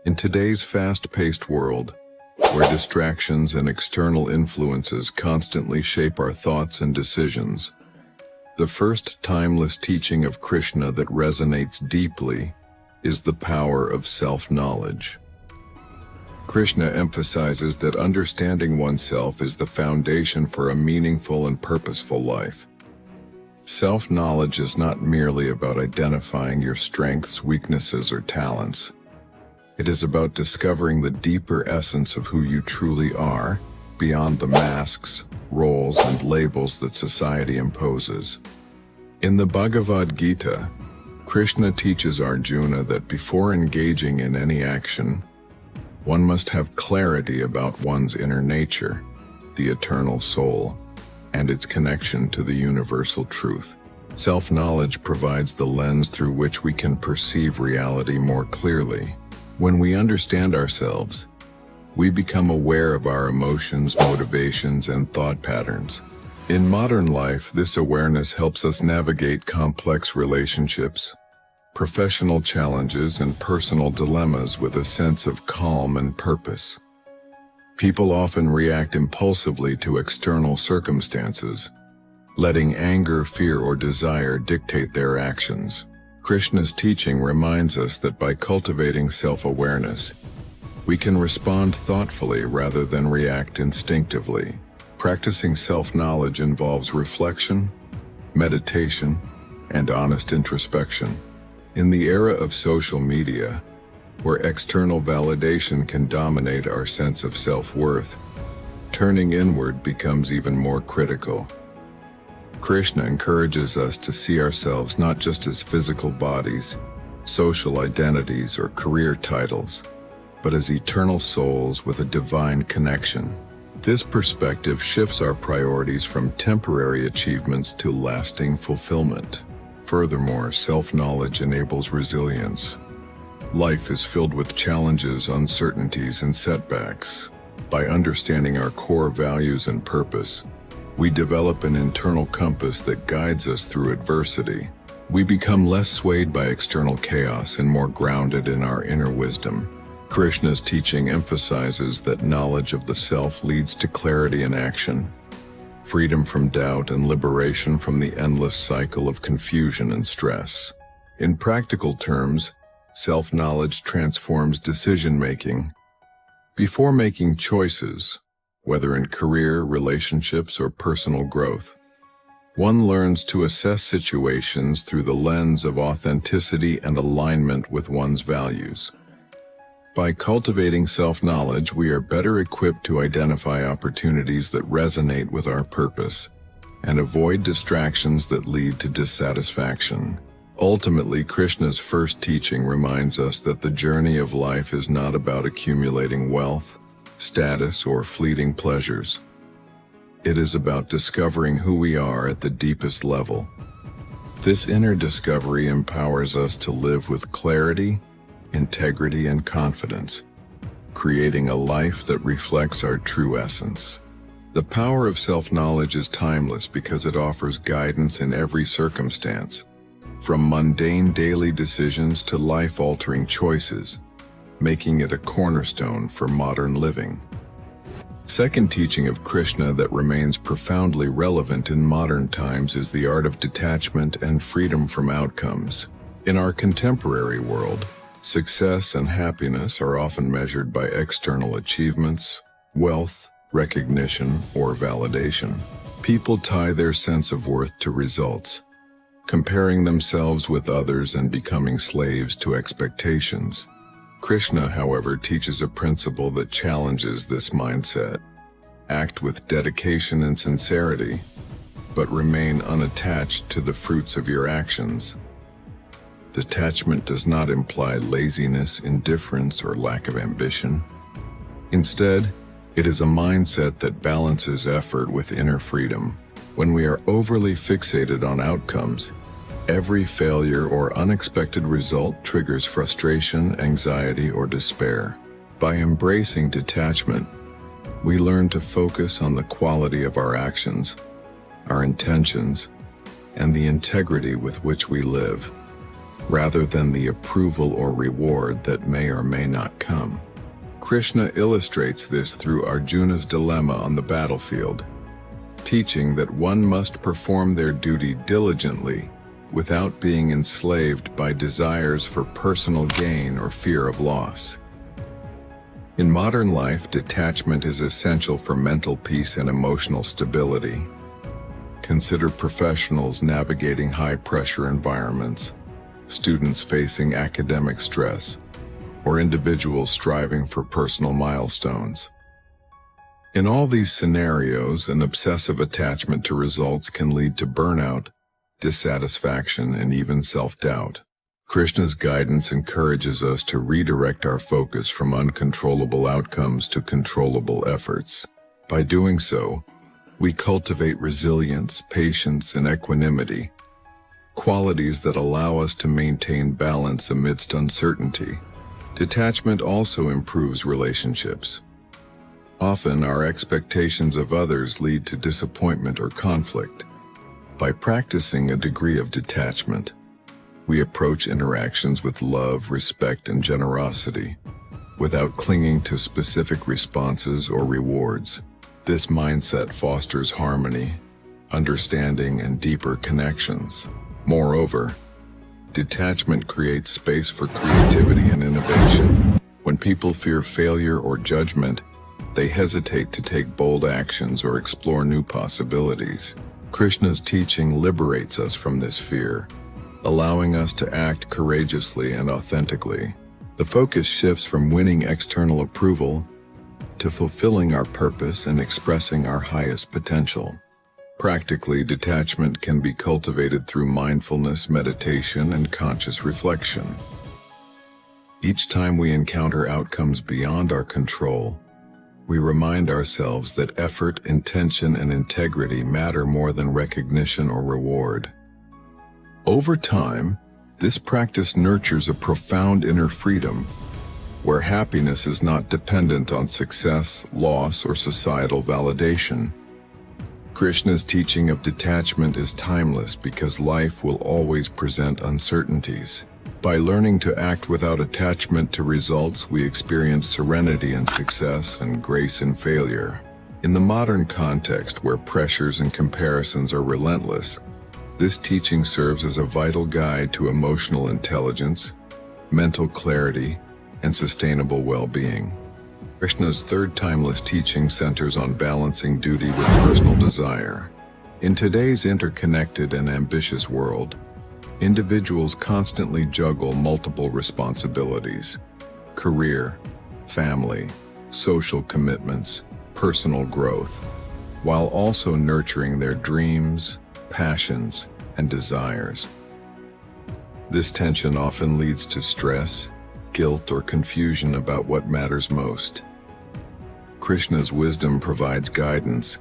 In today's fast-paced world, where distractions and external influences constantly shape our thoughts and decisions, the first timeless teaching of Krishna that resonates deeply is the power of self-knowledge. Krishna emphasizes that understanding oneself is the foundation for a meaningful and purposeful life. Self-knowledge is not merely about identifying your strengths, weaknesses, or talents. It is about discovering the deeper essence of who you truly are, beyond the masks, roles, and labels that society imposes. In the Bhagavad Gita, Krishna teaches Arjuna that before engaging in any action, one must have clarity about one's inner nature, the eternal soul, and its connection to the universal truth. Self-knowledge provides the lens through which we can perceive reality more clearly. When we understand ourselves, we become aware of our emotions, motivations, and thought patterns. In modern life, this awareness helps us navigate complex relationships, professional challenges, and personal dilemmas with a sense of calm and purpose. People often react impulsively to external circumstances, letting anger, fear, or desire dictate their actions. Krishna's teaching reminds us that by cultivating self-awareness, we can respond thoughtfully rather than react instinctively. Practicing self-knowledge involves reflection, meditation, and honest introspection. In the era of social media, where external validation can dominate our sense of self-worth, turning inward becomes even more critical. Krishna encourages us to see ourselves not just as physical bodies, social identities, or career titles, but as eternal souls with a divine connection. This perspective shifts our priorities from temporary achievements to lasting fulfillment. Furthermore, self-knowledge enables resilience. Life is filled with challenges, uncertainties, and setbacks. By understanding our core values and purpose, we develop an internal compass that guides us through adversity. We become less swayed by external chaos and more grounded in our inner wisdom. Krishna's teaching emphasizes that knowledge of the self leads to clarity in action, freedom from doubt, and liberation from the endless cycle of confusion and stress. In practical terms, self-knowledge transforms decision-making. Before making choices, whether in career, relationships, or personal growth, one learns to assess situations through the lens of authenticity and alignment with one's values. By cultivating self-knowledge, we are better equipped to identify opportunities that resonate with our purpose and avoid distractions that lead to dissatisfaction. Ultimately, Krishna's first teaching reminds us that the journey of life is not about accumulating wealth, status, or fleeting pleasures. It is about discovering who we are at the deepest level. This inner discovery empowers us to live with clarity, integrity, and confidence, creating a life that reflects our true essence. The power of self-knowledge is timeless because it offers guidance in every circumstance, from mundane daily decisions to life-altering choices, making it a cornerstone for modern living. Second teaching of Krishna that remains profoundly relevant in modern times is the art of detachment and freedom from outcomes. In our contemporary world, success and happiness are often measured by external achievements, wealth, recognition, or validation. People tie their sense of worth to results, comparing themselves with others and becoming slaves to expectations. Krishna, however, teaches a principle that challenges this mindset. Act with dedication and sincerity, but remain unattached to the fruits of your actions. Detachment does not imply laziness, indifference, or lack of ambition. Instead, it is a mindset that balances effort with inner freedom. When we are overly fixated on outcomes, every failure or unexpected result triggers frustration, anxiety, or despair. By embracing detachment, we learn to focus on the quality of our actions, our intentions, and the integrity with which we live. rather than the approval or reward that may or may not come. Krishna illustrates this through Arjuna's dilemma on the battlefield, teaching that one must perform their duty diligently without being enslaved by desires for personal gain or fear of loss. In modern life, detachment is essential for mental peace and emotional stability. Consider professionals navigating high-pressure environments, students facing academic stress, or individuals striving for personal milestones. In all these scenarios, an obsessive attachment to results can lead to burnout, dissatisfaction, and even self-doubt. Krishna's guidance encourages us to redirect our focus from uncontrollable outcomes to controllable efforts. By doing so, we cultivate resilience, patience, and equanimity, qualities that allow us to maintain balance amidst uncertainty. Detachment also improves relationships. Often, our expectations of others lead to disappointment or conflict. By practicing a degree of detachment, we approach interactions with love, respect, and generosity, without clinging to specific responses or rewards. This mindset fosters harmony, understanding, and deeper connections. Moreover, detachment creates space for creativity and innovation. When people fear failure or judgment, they hesitate to take bold actions or explore new possibilities. Krishna's teaching liberates us from this fear, allowing us to act courageously and authentically. The focus shifts from winning external approval to fulfilling our purpose and expressing our highest potential. Practically, detachment can be cultivated through mindfulness, meditation, and conscious reflection. Each time we encounter outcomes beyond our control, we remind ourselves that effort, intention, and integrity matter more than recognition or reward. Over time, this practice nurtures a profound inner freedom, where happiness is not dependent on success, loss, or societal validation. Krishna's teaching of detachment is timeless because life will always present uncertainties. By learning to act without attachment to results, we experience serenity in success and grace in failure. In the modern context where pressures and comparisons are relentless, this teaching serves as a vital guide to emotional intelligence, mental clarity, and sustainable well-being. Krishna's third timeless teaching centers on balancing duty with personal desire. In today's interconnected and ambitious world, individuals constantly juggle multiple responsibilities: career, family, social commitments, personal growth, while also nurturing their dreams, passions, and desires. This tension often leads to stress, guilt, or confusion about what matters most. Krishna's wisdom provides guidance.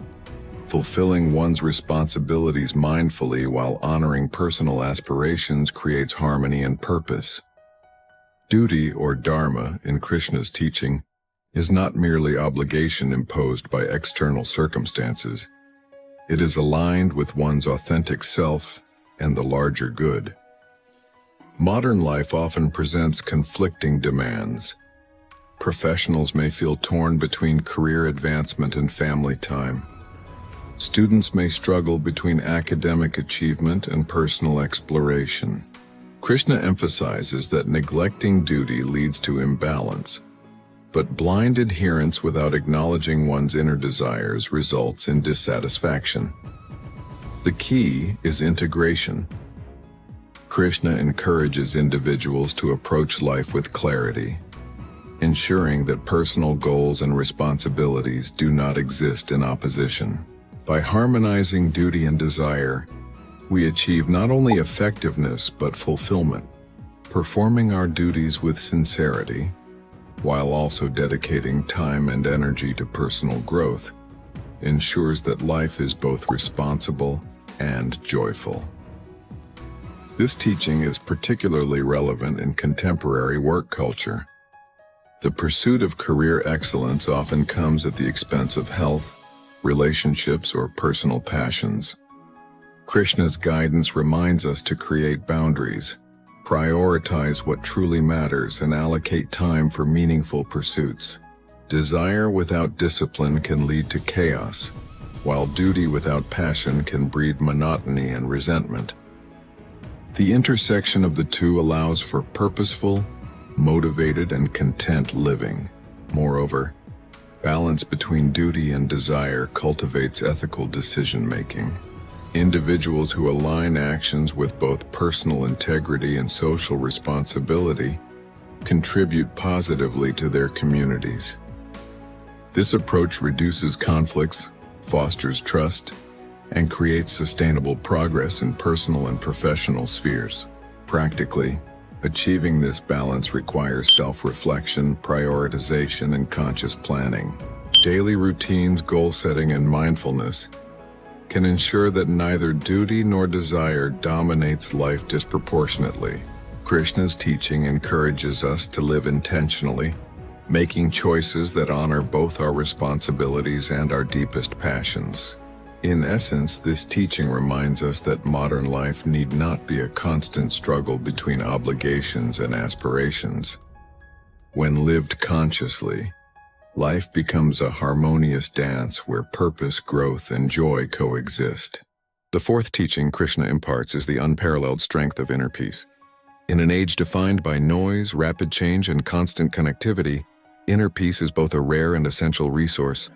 Fulfilling one's responsibilities mindfully while honoring personal aspirations creates harmony and purpose. Duty, or dharma, in Krishna's teaching, is not merely obligation imposed by external circumstances. It is aligned with one's authentic self and the larger good. Modern life often presents conflicting demands. Professionals may feel torn between career advancement and family time. Students may struggle between academic achievement and personal exploration. Krishna emphasizes that neglecting duty leads to imbalance, but blind adherence without acknowledging one's inner desires results in dissatisfaction. The key is integration. Krishna encourages individuals to approach life with clarity, ensuring that personal goals and responsibilities do not exist in opposition. By harmonizing duty and desire, we achieve not only effectiveness but fulfillment. Performing our duties with sincerity, while also dedicating time and energy to personal growth, ensures that life is both responsible and joyful. This teaching is particularly relevant in contemporary work culture. The pursuit of career excellence often comes at the expense of health, relationships, or personal passions. Krishna's guidance reminds us to create boundaries, Prioritize what truly matters and allocate time for meaningful pursuits. Desire without discipline can lead to chaos, while duty without passion can breed monotony and resentment. The intersection of the two allows for purposeful, motivated, and content living. Moreover, balance between duty and desire cultivates ethical decision-making. Individuals who align actions with both personal integrity and social responsibility contribute positively to their communities. This approach reduces conflicts, fosters trust, and creates sustainable progress in personal and professional spheres. Practically, achieving this balance requires self-reflection, prioritization, and conscious planning. Daily routines, goal setting, and mindfulness can ensure that neither duty nor desire dominates life disproportionately. Krishna's teaching encourages us to live intentionally, making choices that honor both our responsibilities and our deepest passions. In essence, this teaching reminds us that modern life need not be a constant struggle between obligations and aspirations. When lived consciously, life becomes a harmonious dance where purpose, growth, and joy coexist. The fourth teaching Krishna imparts is the unparalleled strength of inner peace. In an age defined by noise, rapid change, and constant connectivity, inner peace is both a rare and essential resource.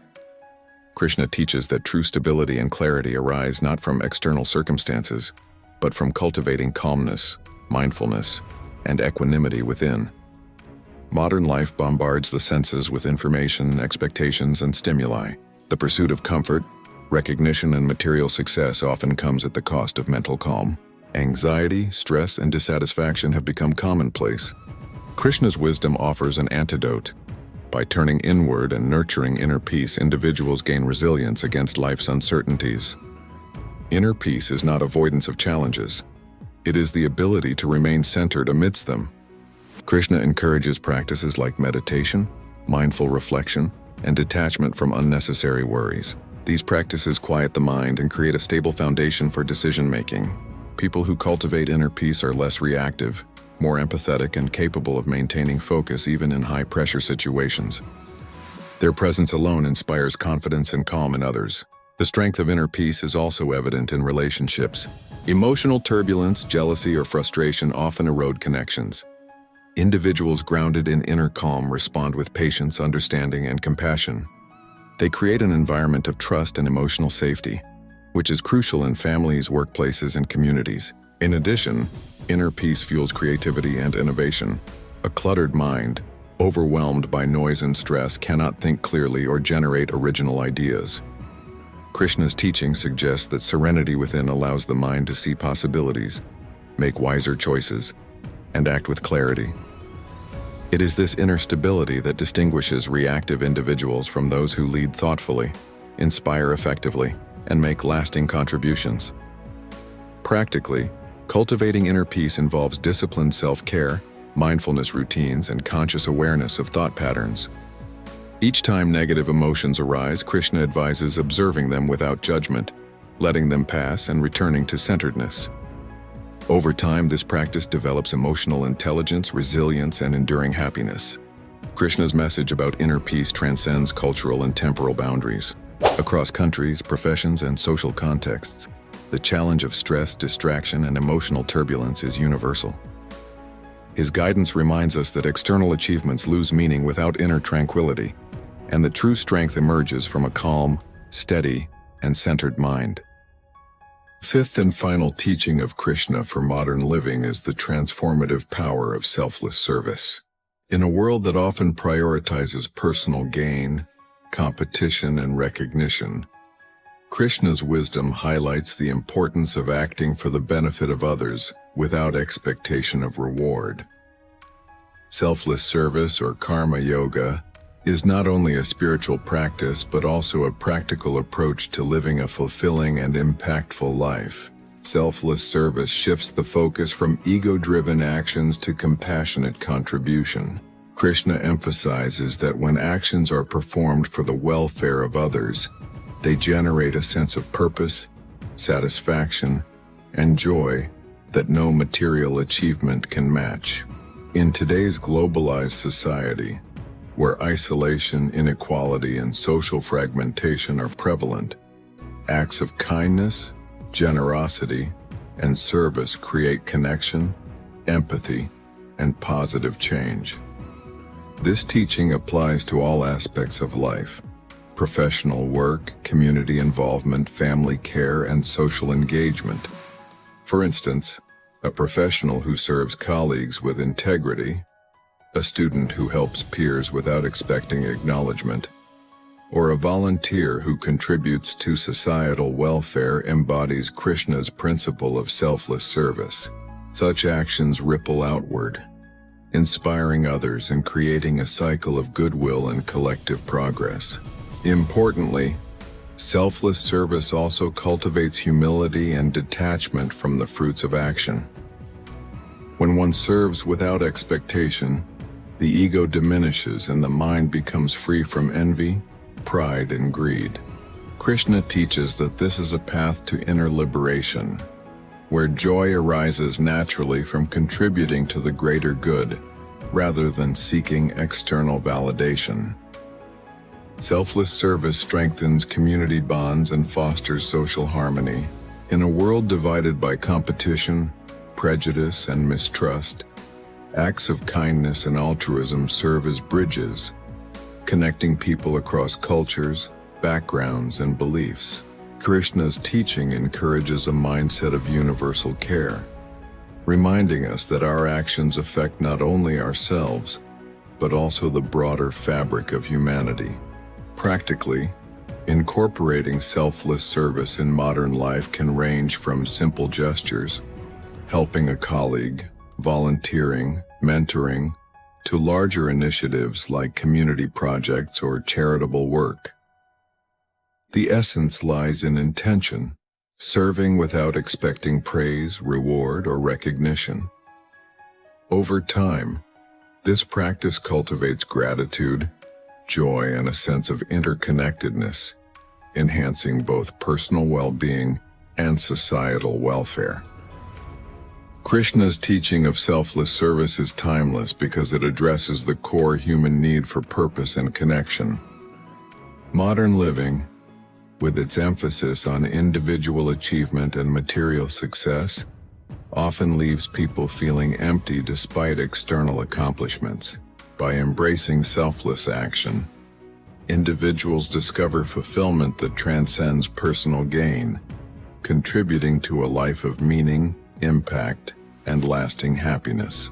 Krishna teaches that true stability and clarity arise not from external circumstances, but from cultivating calmness, mindfulness, and equanimity within. Modern life bombards the senses with information, expectations, and stimuli. The pursuit of comfort, recognition, and material success often comes at the cost of mental calm. Anxiety, stress, and dissatisfaction have become commonplace. Krishna's wisdom offers an antidote. By turning inward and nurturing inner peace, individuals gain resilience against life's uncertainties. Inner peace is not avoidance of challenges. It is the ability to remain centered amidst them. Krishna encourages practices like meditation, mindful reflection, and detachment from unnecessary worries. These practices quiet the mind and create a stable foundation for decision-making. People who cultivate inner peace are less reactive, more empathetic, and capable of maintaining focus even in high-pressure situations. Their presence alone inspires confidence and calm in others. The strength of inner peace is also evident in relationships. Emotional turbulence, jealousy, or frustration often erode connections. Individuals grounded in inner calm respond with patience, understanding, and compassion. They create an environment of trust and emotional safety, which is crucial in families, workplaces, and communities. In addition, inner peace fuels creativity and innovation. A cluttered mind, overwhelmed by noise and stress, cannot think clearly or generate original ideas. Krishna's teaching suggests that serenity within allows the mind to see possibilities, make wiser choices, and act with clarity. It is this inner stability that distinguishes reactive individuals from those who lead thoughtfully, inspire effectively, and make lasting contributions. Practically, cultivating inner peace involves disciplined self-care, mindfulness routines, and conscious awareness of thought patterns. Each time negative emotions arise, Krishna advises observing them without judgment, letting them pass, and returning to centeredness. Over time, this practice develops emotional intelligence, resilience, and enduring happiness. Krishna's message about inner peace transcends cultural and temporal boundaries. Across countries, professions, and social contexts, the challenge of stress, distraction, and emotional turbulence is universal. His guidance reminds us that external achievements lose meaning without inner tranquility, and that true strength emerges from a calm, steady, and centered mind. Fifth and final teaching of Krishna for modern living is the transformative power of selfless service. In a world that often prioritizes personal gain, competition, and recognition, Krishna's wisdom highlights the importance of acting for the benefit of others without expectation of reward. Selfless service, or karma yoga, is not only a spiritual practice but also a practical approach to living a fulfilling and impactful life. Selfless service shifts the focus from ego-driven actions to compassionate contribution. Krishna emphasizes that when actions are performed for the welfare of others, they generate a sense of purpose, satisfaction, and joy that no material achievement can match. In today's globalized society, where isolation, inequality, and social fragmentation are prevalent, acts of kindness, generosity, and service create connection, empathy, and positive change. This teaching applies to all aspects of life: professional work, community involvement, family care, and social engagement. For instance, a professional who serves colleagues with integrity, a student who helps peers without expecting acknowledgement, or a volunteer who contributes to societal welfare embodies Krishna's principle of selfless service. Such actions ripple outward, inspiring others and creating a cycle of goodwill and collective progress. Importantly, selfless service also cultivates humility and detachment from the fruits of action. When one serves without expectation, the ego diminishes and the mind becomes free from envy, pride, and greed. Krishna teaches that this is a path to inner liberation, where joy arises naturally from contributing to the greater good, rather than seeking external validation. Selfless service strengthens community bonds and fosters social harmony. In a world divided by competition, prejudice, and mistrust, acts of kindness and altruism serve as bridges, connecting people across cultures, backgrounds, and beliefs. Krishna's teaching encourages a mindset of universal care, reminding us that our actions affect not only ourselves, but also the broader fabric of humanity. Practically, incorporating selfless service in modern life can range from simple gestures, helping a colleague, volunteering, mentoring, to larger initiatives like community projects or charitable work. The essence lies in intention, serving without expecting praise, reward, or recognition. Over time, this practice cultivates gratitude, joy, and a sense of interconnectedness, enhancing both personal well-being and societal welfare. Krishna's teaching of selfless service is timeless because it addresses the core human need for purpose and connection. Modern living, with its emphasis on individual achievement and material success, often leaves people feeling empty despite external accomplishments. By embracing selfless action, individuals discover fulfillment that transcends personal gain, contributing to a life of meaning, impact, and lasting happiness.